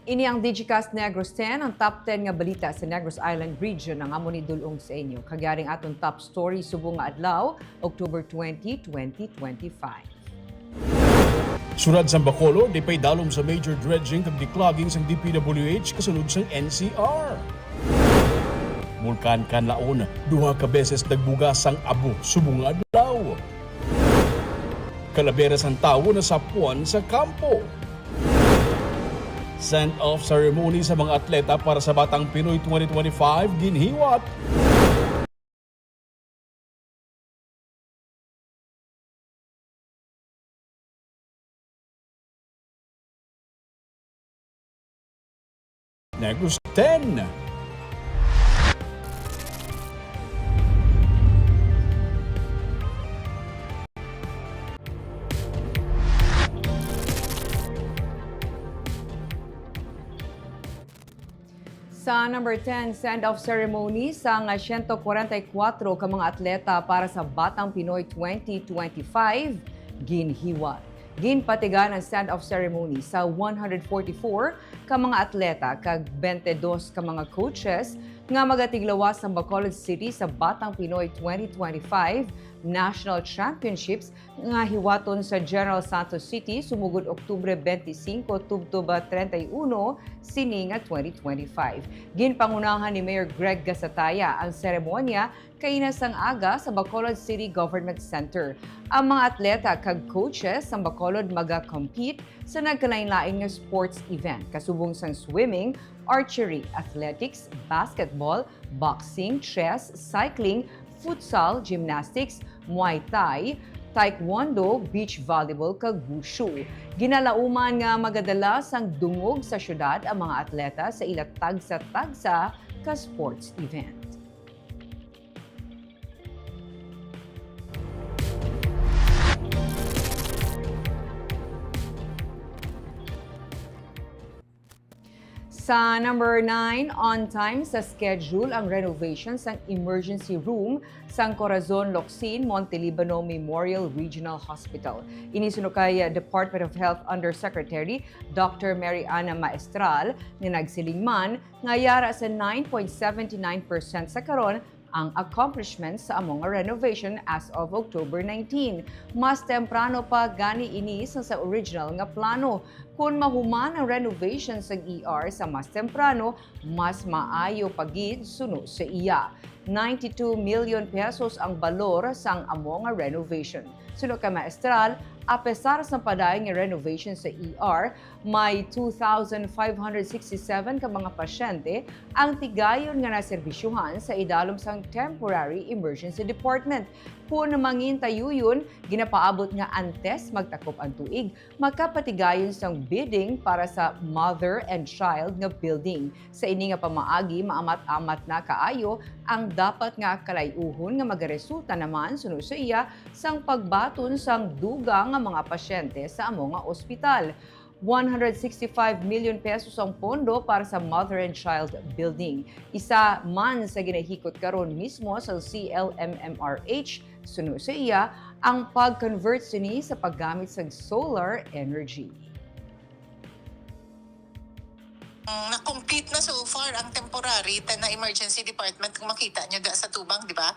Ini ang Digicast Negros X, ang top 10 nga balita sa Negros Island region ang amo ni dulong sa inyo. Kagyaring aton top story subong nga adlaw, October 20, 2025. Surad sa Bacolod, di pa'y dalom sa major dredging kag declogging sa DPWH kasunod sa NCR. Volcan Kanlaon, duha ka beses nagbugas ang abo subong nga adlaw. Kalaberas ang tawo na sapuan sa kampo. Send-off ceremony sa mga atleta para sa Batang Pinoy 2025 ginhiwat. Negros 10. Sa number 10, send-off ceremony sa 144 ka mga atleta para sa Batang Pinoy 2025 ginhiwat. Ginpatigan ang send-off ceremony sa 144 ka mga atleta kag 22 ka mga coaches nga magatiglawas sa Bacolod City sa Batang Pinoy 2025 National Championships nga hiwaton sa General Santos City sumugod Oktubre 25 tubto 31 sini nga 2025. Ginpangunahan ni Mayor Greg Gasataya ang seremonya kainas ang aga sa Bacolod City Government Center. Ang mga atleta kag coaches sa Bacolod maga-compete sa nagkalain-lain nga sports event kasubong sang swimming, archery, athletics, basketball, boxing, chess, cycling, futsal, gymnastics, muay thai, taekwondo, beach volleyball kag wushu. Ginalauman nga magadala sang dungog sa syudad ang mga atleta sa ila tagsa-tagsa ka sports event. Sa number 9, on time sa schedule ang renovation sang emergency room sang Corazon Locsin, Montelibano Memorial Regional Hospital. Inisunod kay Department of Health Undersecretary Dr. Mary Ana Maestral nga nagsilingman nga yara sa 9.79% sa karon ang accomplishments sa among renovation as of October 19. Mas temprano pa gani ini sa original nga plano. Kung mahuman ang renovation sa ER sa mas temprano, mas maayo pagid suno sa iya. 92 million pesos ang balor sang among renovation. Suno ka Maestral, apesar sa padayon nga renovation sa ER, may 2,567 ka mga pasyente ang tigayon nga naserbisyuhan sa idalom sang temporary emergency department. Kung mangintayuyon, ginapaabot nga antes magtakop ang tuig, makapatigayon sang bidding para sa mother and child nga building. Sa ini nga pamaagi, maamat-amat na kaayo ang dapat nga kalayuhon nga magaresulta naman suno sa iya sang pagbaton sang dugang nga mga pasyente sa among nga ospital. 165 million pesos ang pondo para sa Mother and Child Building. Isa man sa ginahikot karon mismo sa CLMMRH, suno sa iya ang pag-convert sini sa paggamit sa solar energy. Na-complete na so far ang temporary na emergency department kung makita nyo da sa tubang, di ba?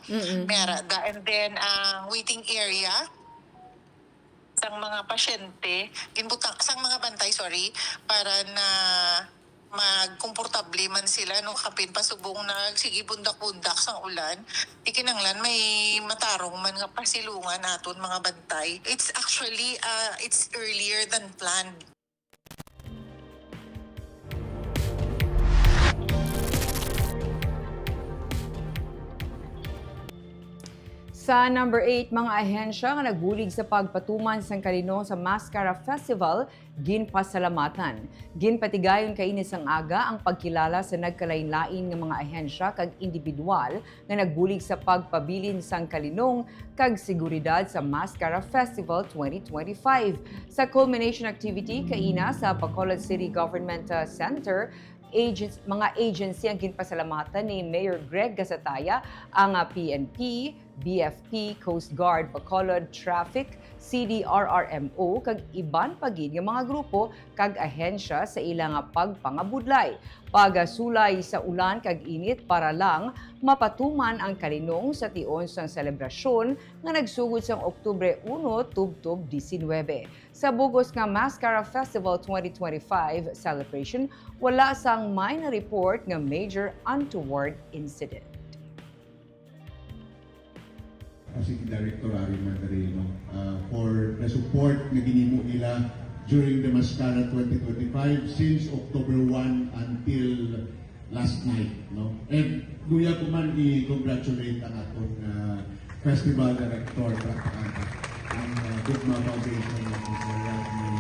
Mera da, and then ang waiting area sang mga pasyente, ginbutang sang mga bantay, para na magkomportable man sila no kapin pasubong na sige bundak-bundak sang ulan. Ikinanglan may matarong man nga pasilungan naton mga bantay. It's actually it's earlier than planned. Sa number 8, mga ahensya nga nagbulig sa pagpatuman sang kalino sa MassKara Festival, ginpasalamatan. Ginpatigayon kaini sang aga ang pagkilala sa nagkalain-lain nga mga ahensya kag individual nga nagbulig sa pagpabilin sang kalinong kag seguridad sa MassKara Festival 2025. Sa culmination activity kaina sa Bacolod City Government Center, mga agency ang ginpasalamatan ni Mayor Greg Gasataya, ang PNP, BFP, Coast Guard, Bacolod, Traffic, CDRRMO kag iban pagid nga mga grupo kag ahensya sa ilang pagpangabudlay. Pagasulay sa ulan kag init para lang mapatuman ang kalinong sa tion sang selebrasyon nga nagsugod sang Oktubre 1 tubtob 19. Sa bugos nga MassKara Festival 2025 celebration, wala sang may na-report nga major untoward incident. Kasi Director Ari Magarino for the support na ginimo nila during the MassKara 2025 since October 1 until last night. No? And guya ko man i-congratulate ang atong festival director ang Gugma Foundation ng Mr. Rodney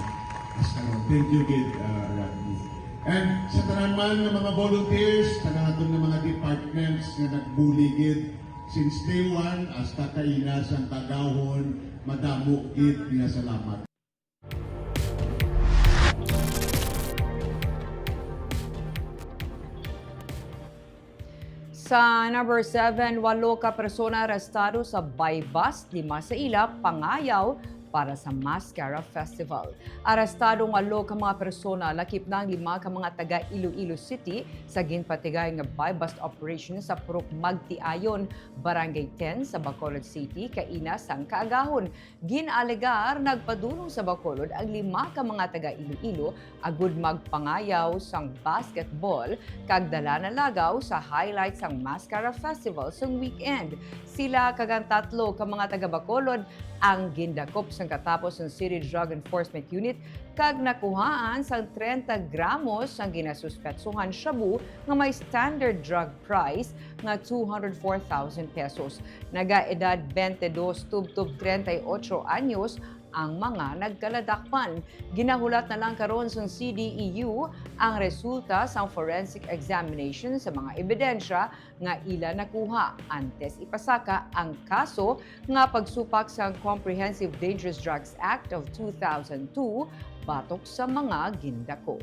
Ascaron. Thank you, Gid Rodney. And sa tanan man ng mga volunteers, sa atong mga departments na nagbuligid since day 1 hasta kainas ang tagahon, madamo gid nga salamat. Sa number 7, 8 ka persona arestado sa bypass, 5 sa ila pangayaw para sa MassKara Festival. Arestado ng 8 ka mga persona, lakip ng 5 ka mga taga Iloilo City sa ginpatigay nga buy-bust operation sa Purok Magtiayon, Barangay 10 sa Bacolod City, kaina sang kaagahon. Ginalegar, nagpadulong sa Bacolod ang 5 ka mga taga Iloilo agud magpangayaw sang basketball kag dala na lagaw sa highlights sang MassKara Festival sang weekend. Sila kagang 3 ka mga taga Bacolod ang gindakop sang katapos ng City Drug Enforcement Unit kag nakuhaan sang 30 gramos ang ginasuspetsuhan shabu nga may standard drug price nga 204,000 pesos. Naga-edad 22 tubtob 38 anyos ang mga nagkaladakpan. Ginahulat na lang karon sa CDEU ang resulta sa forensic examination sa mga ebidensya nga ila nakuha antes ipasaka ang kaso nga pagsupak sa Comprehensive Dangerous Drugs Act of 2002 batok sa mga gindako.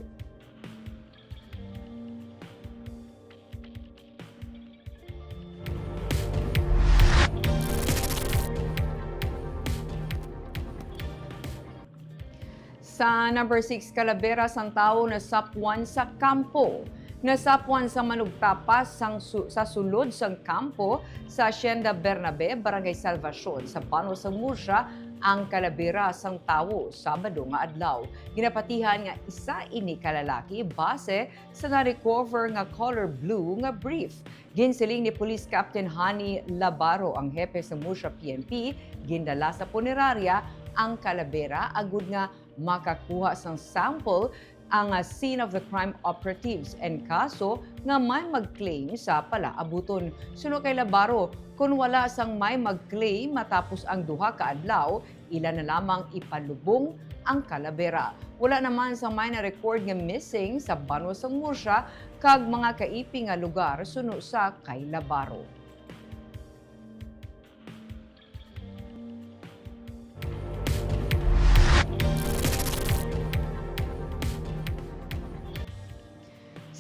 Sa number 6, Calaveras ang tao na sapwan sa kampo. Nasapwan sa manugtapas sa sulod sang kampo sa Hacienda Bernabe, Barangay Salvacion, sa Bano sa Murcia, ang Calaveras ang tao Sabado nga adlaw. Ginapatihan nga isa ini kalalaki base sa na-recover nga color blue nga brief. Ginsiling ni Police Captain Hani Labaro ang hepe sa Murcia PNP, gindala sa punerarya ang Calavera agud nga makakuha sang sample ang scene of the crime operatives and kaso nga may mag-claim sa palaabuton. Suno kay Labaro, kung wala sang may mag-claim matapos ang duha ka adlaw, ila na lamang ipalubong ang Calavera. Wala naman sang may na-record nga missing sa Bano sang Murcia kag mga kaiping nga lugar suno sa kay Labaro.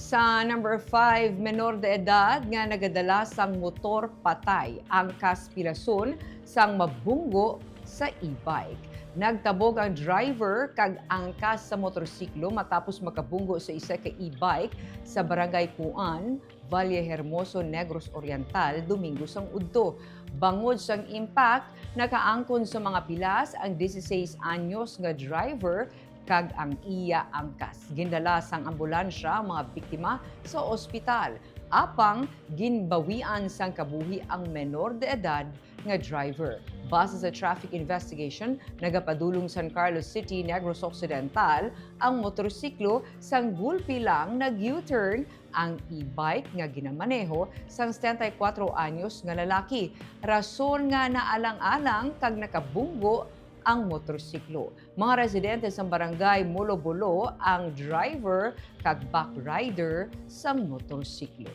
Sa number 5, menor de edad nga nagadala sang motor patay ang kaspilason sang mabunggo sa e-bike. Nagtabog ang driver kag angkas sa motorsiklo matapos makabunggo sa isa ka e-bike sa Barangay Puan, Valle Hermoso, Negros Oriental, Domingo sang Udto. Bangod sang impact, nakaangkon sa mga pilas ang 16 anyos nga driver kag ang iya angkas. Gindala sang ambulansya ang mga biktima sa ospital. Apang ginbawian sang kabuhi ang menor de edad nga driver. Base sa traffic investigation, nagapadulong San Carlos City, Negros Occidental ang motorsiklo sang gulpi lang nag-U-turn ang e-bike nga ginamaneho sang 74 anyos nga lalaki. Rason nga naalang-alang kag nakabunggo ang motorsiklo. Mga residente sa barangay Mulo-Bulo ang driver kag back rider sang motorsiklo.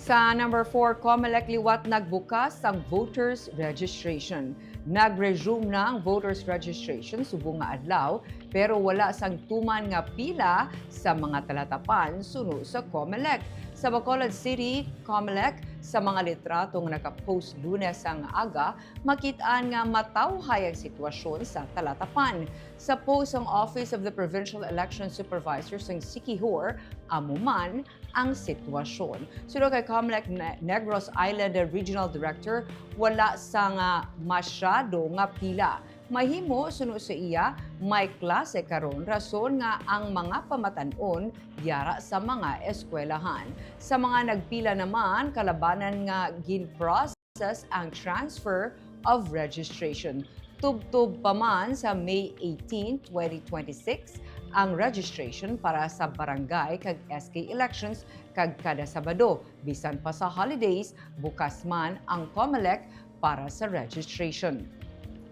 Sa number 4, COMELEC liwat nagbukas ang voters registration. Nag-resume na ang voters registration subong nga adlaw pero wala sang tuman nga pila sa mga talatapan suno sa COMELEC. Sa Bacolod City, COMELEC, sa mga litratong nakapost Lunes ang aga, makitaan nga matawhay ang sitwasyon sa talatapan. Sa post ang Office of the Provincial Election Supervisor sa Siquijor, amuman ang sitwasyon. Sunod kay COMELEC Negros Island Regional Director, wala sa nga masyado nga pila. Mahimo suno sa iya, may klase karon rason nga ang mga pamatanon yara sa mga eskwelahan. Sa mga nagpila naman, kalabanan nga gin-process ang transfer of registration. Tubtub pa man sa May 18, 2026 ang registration para sa barangay kag SK elections kag kada Sabado. Bisan pa sa holidays, bukas man ang COMELEC para sa registration.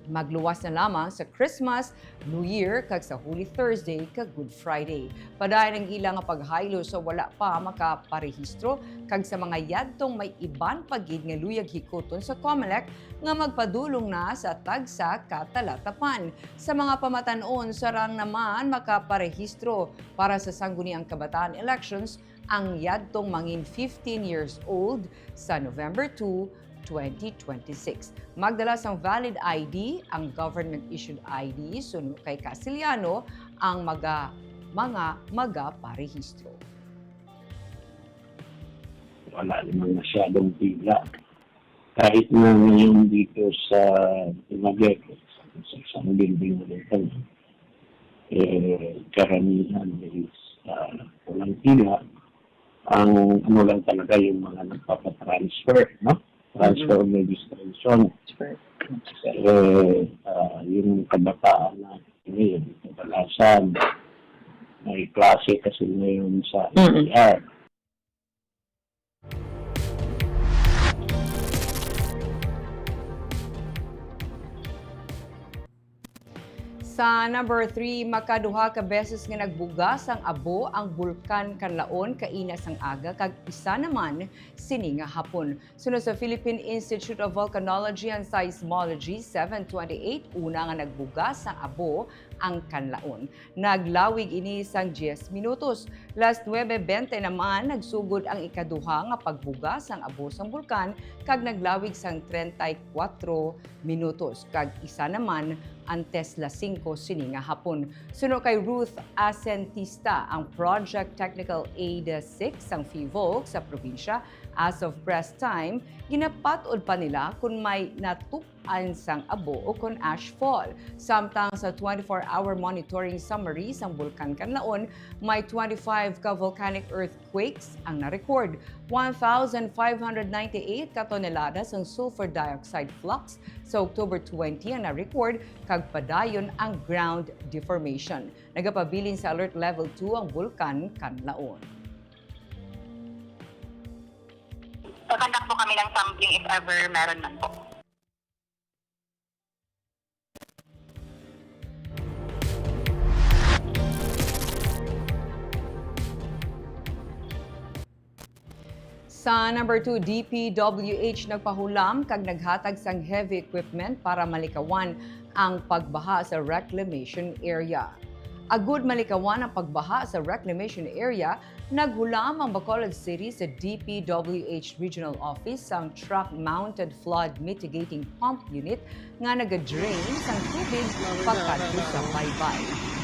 Magluwas na lamang sa Christmas, New Year, kag sa Holy Thursday, kag Good Friday. Padayon ang ilang paghaylo sa wala pa makaparehistro, kag sa mga yadtong may iban pagid nga luyag hikuton sa COMELEC nga magpadulong na sa tagsa katalatapan. Sa mga pamatanon, sarang naman makaparehistro para sa sangguniang kabataan elections ang yadtong mangin 15 years old sa November 2, 2026. Magdala sang valid ID, ang government-issued ID, suno kay Casiliano, ang mga magaparehistro. Wala naman masyadong pila. Kahit na ngayon dito sa Dumaguete, sa isang building na ito, karamihan is walang pila. Ang ano lang talaga yung mga nagpapatransfer, no? Transfer of registration. Yung kabataan na ngayon, kadalasan, may klase kasi ngayon sa ER. Sa number 3, makaduha ka beses nga nagbugas ang abo ang bulkan Kanlaon kaina sang aga kag isa naman sini nga hapon. Sunod sa Philippine Institute of Volcanology and Seismology 728, una nga nagbugas ang abo ang Kanlaon. Naglawig ini sang 10 minutos. Last 9:20 naman nagsugod ang ikaduha nga pagbugas ang abo sang bulkan kag naglawig sang 34 minutos kag isa naman antes las 5 sini nga hapon. Suno kay Ruth Asentista, ang Project Technical Aid 6 ang FIVOLC sa probinsya. As of press time, ginapatod pa nila kung may natupan sang abo o kung ash fall. Samtang sa 24-hour monitoring summary sang Bulkan Kanlaon, may 25 ka volcanic earthquakes ang na-record. 1,598 ka toneladas ang sulfur dioxide flux sa October 20 ang na-record kag padayon ang ground deformation. Nagapabilin sa alert level 2 ang Bulkan Kanlaon. Kakandak po kami ng sampling if ever meron man po. Sa number 2, DPWH nagpahulam kag naghatag sang heavy equipment para malikawan ang pagbaha sa reclamation area. Agud malikawan ang pagbaha sa reclamation area, naghulam ang Bacolod City sa DPWH Regional Office ang truck-mounted flood mitigating pump unit nga nag-drain sang tubig pagkadto sa baybay.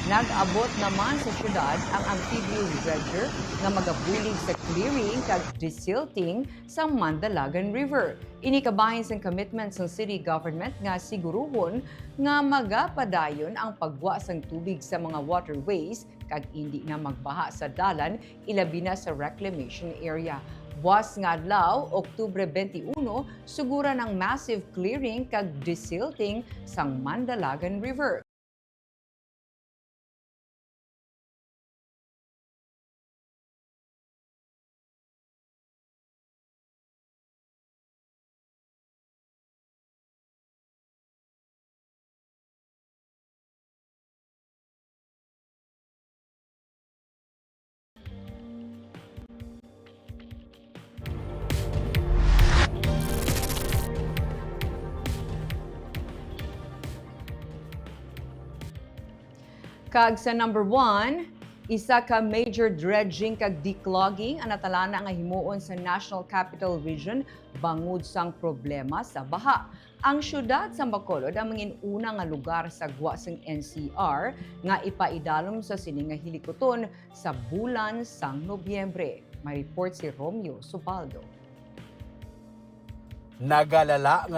Nag-abot naman sa syudad ang amphibious dredger nga magabulig sa clearing kag desilting sa Mandalagan River. Inikabahin sang commitment ng city government nga siguruhon nga magapadayon ang pagwa sang tubig sa mga waterways kag hindi na magbaha sa dalan ilabi na sa reclamation area. Buwas nga adlaw, Oktubre 21, sugura ng massive clearing kag desilting sang Mandalagan River. Kag sa number 1, isa ka major dredging kag declogging ang natalana nga himuon sa National Capital Region bangod sang problema sa baha. Ang syudad sa Bacolod ang mangin-una nga lugar sa gwa sang NCR nga ipaidalom sa sini nga hilikoton sa bulan sang Nobyembre. May report si Romeo Subaldo. Nagalala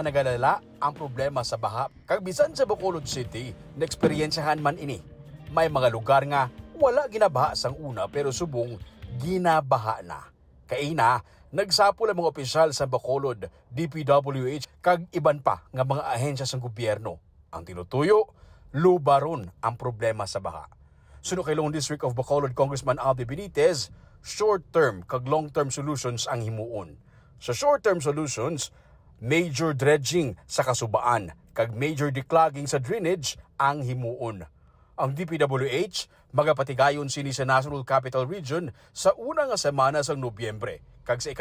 ang problema sa baha. Kag bisan sa Bacolod City, na-eksperyensyahan man ini. May mga lugar nga wala ginabaha sang una pero subong ginabaha na. Kaina, nagsapol ang mga opisyal sa Bacolod, DPWH, kag iban pa nga mga ahensya sa gobyerno. Ang tinutuyo, lubaron ang problema sa baha. Suno kay Long District of Bacolod Congressman Aldi Benitez, short-term kag long-term solutions ang himuon. Sa short-term solutions, major dredging sa kasubaan kag major declogging sa drainage ang himuon. Ang DPWH magapatigayon sini sa National Capital Region sa una nga semana sa Nobyembre kag sa